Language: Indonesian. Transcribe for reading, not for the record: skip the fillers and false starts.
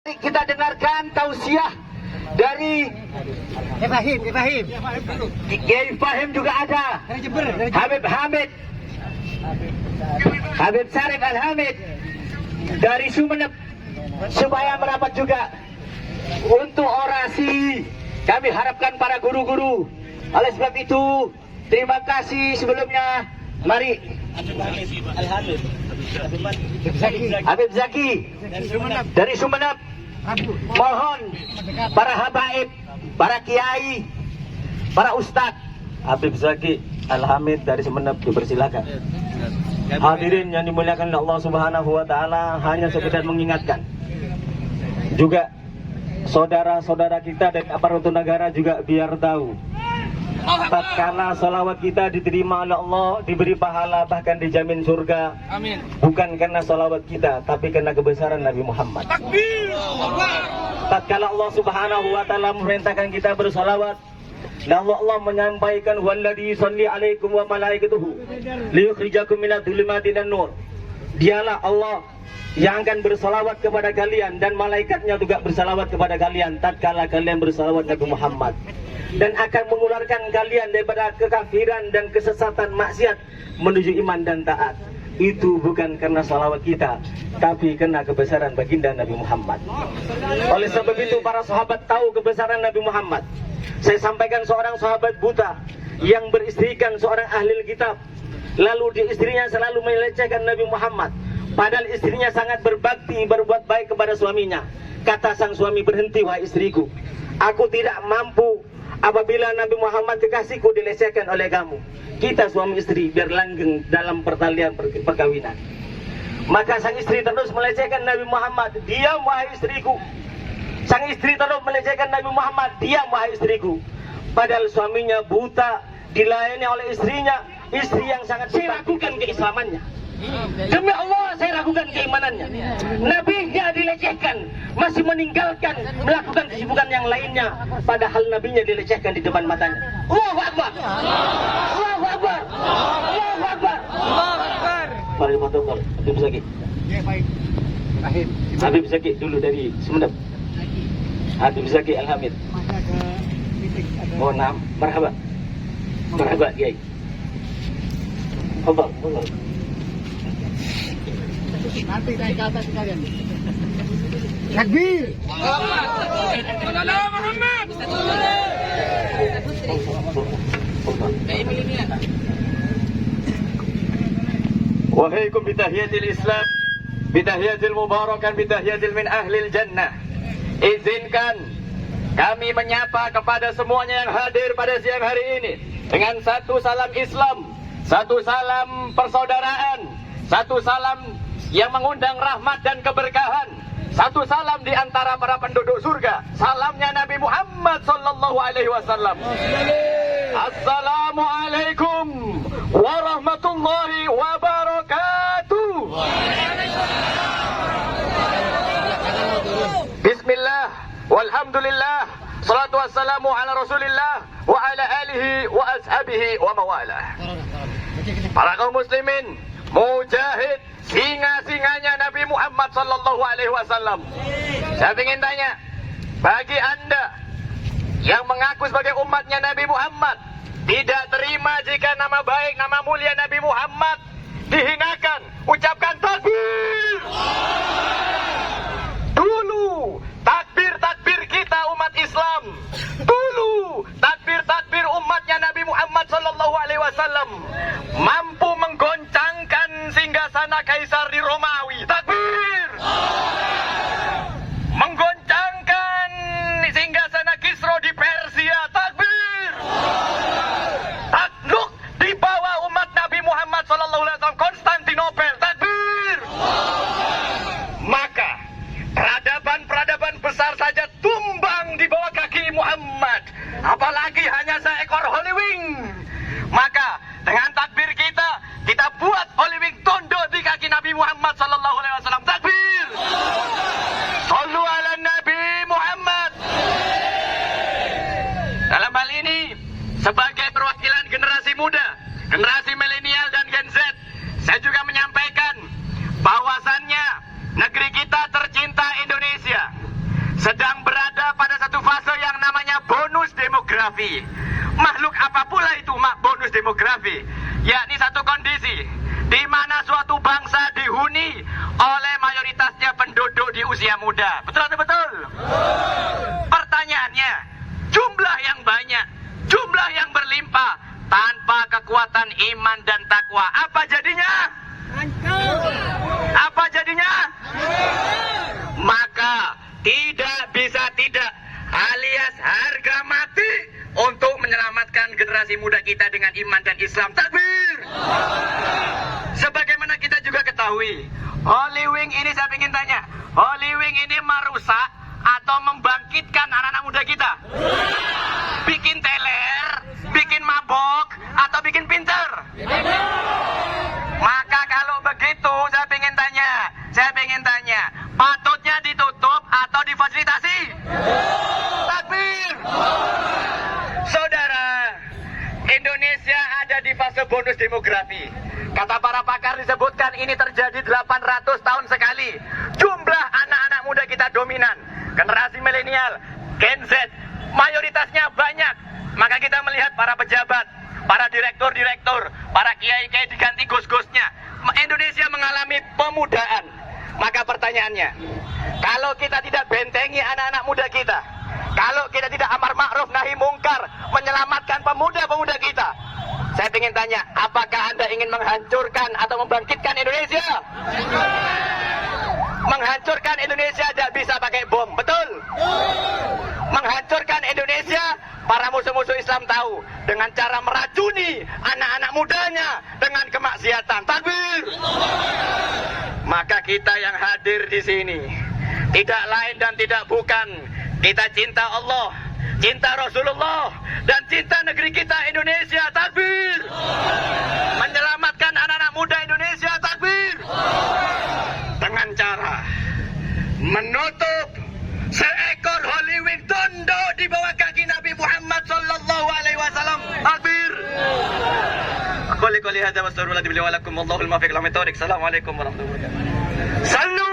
Kita dengarkan tausiah dari Ibrahim. Kiai Fahim juga ada. Dari Jember. Habib Sarif Al-Hamid dari Sumeneb, supaya merapat juga untuk orasi. Kami harapkan para guru-guru. Oleh sebab itu, terima kasih sebelumnya. Mari Habib Zaki dari Sumeneb. Mohon para habaib, para kiai, para ustadz. Habib Zaki Al-Hamid dari Sumeneb, dipersilakan. Hadirin yang dimuliakan oleh Allah Subhanahu wa taala, hanya sekedar mengingatkan juga saudara-saudara kita dan aparatur negara juga biar tahu, tatkala salawat kita diterima oleh Allah, diberi pahala, bahkan dijamin surga. Amin. Bukan karena salawat kita, tapi karena kebesaran Nabi Muhammad. Takbir. Tatkala Allah Subhanahu wa taala memerintahkan kita bersalawat, dan Allah menyampaikan, walladzi yusalli alaikum wa malaikatuhu liyukhrijakum minadh dhulumati ilan nur. Dialah Allah yang akan bersalawat kepada kalian, dan malaikatnya juga bersalawat kepada kalian tatkala kalian bersalawat Nabi Muhammad, dan akan mengeluarkan kalian daripada kekafiran dan kesesatan maksiat menuju iman dan taat. Itu bukan karena salawat kita, tapi karena kebesaran baginda Nabi Muhammad. Oleh sebab itu para sahabat tahu kebesaran Nabi Muhammad. Saya sampaikan seorang sahabat buta yang beristrikan seorang ahli kitab, lalu di istrinya selalu melecehkan Nabi Muhammad, padahal istrinya sangat berbakti, berbuat baik kepada suaminya. Kata sang suami, berhenti wahai istriku, aku tidak mampu apabila Nabi Muhammad kekasihku dilecehkan oleh kamu. Kita suami istri biar langgeng dalam pertalian perkawinan. Maka sang istri terus melecehkan Nabi Muhammad, diam wahai istriku. Sang istri terus melecehkan Nabi Muhammad, diam wahai istriku. Padahal suaminya buta, dilayani oleh istrinya, istri yang sangat saya ragukan keislamannya. Demi Allah saya ragukan keimanannya. Nabinya dilecehkan, masih meninggalkan melakukan kesibukan yang lainnya, padahal nabinya dilecehkan di depan matanya. Allahu Akbar. Allahu Akbar. Allahu Akbar. Allahu Akbar. Mari protokol. Habib Zaki. Ya, baik. Ibrahim. Habib Zaki dulu dari Sumeneb. Habib Zaki Al-Hamid. Oh, nah, marhaba. Marhaba, Kiai. Tafadhal, tafadhal. Nanti naik ke atas sekalian. Takbir. Salam Muhammad. Wahaikum bitahiyatil Islam, bitahiyatil mubarakan, bitahiyatil min ahlil jannah. Izinkan kami menyapa kepada semuanya yang hadir pada siang hari ini dengan satu salam Islam, satu salam persaudaraan, satu salam yang mengundang rahmat dan keberkahan, satu salam di antara para penduduk surga. Salamnya Nabi Muhammad sallallahu alaihi wasallam. Assalamualaikum warahmatullahi wabarakatuh. Bismillah, walhamdulillah, salatu wassalamu ala rasulillah wa ala alihi wa ashabihi wa mawalah. Para kaum muslimin, mujahid, singa-singanya Nabi Muhammad sallallahu alaihi wasallam. Saya ingin tanya, bagi Anda yang mengaku sebagai umatnya Nabi Muhammad, tidak terima jika nama baik, nama mulia Nabi Muhammad dihinakan, ucapkan takbir. Dulu takbir-takbir kita umat Islam, dulu takbir-takbir umatnya Nabi Muhammad sallallahu alaihi wasallam mampu menggoncangkan singgasana kaisar di Romawi. Takbir. Menggoncangkan singgasana Kisra di Persia. Takbir. Takluk di bawah umat Nabi Muhammad sallallahu alaihi wasallam Konstantinopel. Takbir. oleh mayoritasnya penduduk di usia muda. Betul atau betul? Pertanyaannya, jumlah yang banyak, jumlah yang berlimpah, tanpa kekuatan iman dan takwa, apa jadinya? Apa jadinya? Maka tidak bisa tidak, alias harga mati untuk menyelamatkan generasi muda kita dengan iman dan Islam. Takbir! Sebagaimana kita juga ketahui, Holy Wing ini saya ingin tanya, Holy Wing ini merusak atau membangkitkan anak-anak muda kita? Bikin teler, bikin mabok, atau bikin pinter? Maka kalau begitu saya ingin tanya, patutnya ditutup atau difasilitasi? Takbir! Saudara, Indonesia ada di fase bonus demografi. Kata para pakar disebutkan ini terjadi 800 tahun sekali. Jumlah anak-anak muda kita dominan. Generasi milenial, Gen Z, mayoritasnya banyak. Maka kita melihat para pejabat, para direktur-direktur, para kiai-kiai diganti gus-gusnya. Indonesia mengalami pemudaan. Maka pertanyaannya, kalau kita tidak bentengi anak-anak muda kita, kalau kita tidak amar ma'ruf nahi mungkar, menyelamatkan pemuda-pemuda kita, saya ingin tanya, apakah Anda ingin menghancurkan atau membangkitkan Indonesia? Menghancurkan Indonesia tidak bisa pakai bom, betul? Menghancurkan Indonesia, para musuh-musuh Islam tahu, dengan cara meracuni anak-anak mudanya dengan kemaksiatan. Takbir! Maka kita yang hadir di sini tidak lain dan tidak bukan, kita cinta Allah, cinta Rasulullah, dan cinta negeri kita Indonesia. Takbir! Menyelamatkan anak-anak muda Indonesia. Takbir! Dengan cara menutup seekor Holy Wing tunduk di bawah kaki Nabi Muhammad sallallahu alaihi wasallam. Takbir! Qul hadza wastaghfirullahi li wa lakum, wallahul muwaffiq ila aqwamit thoriq. Assalamualaikum warahmatullahi wabarakatuh. Sallu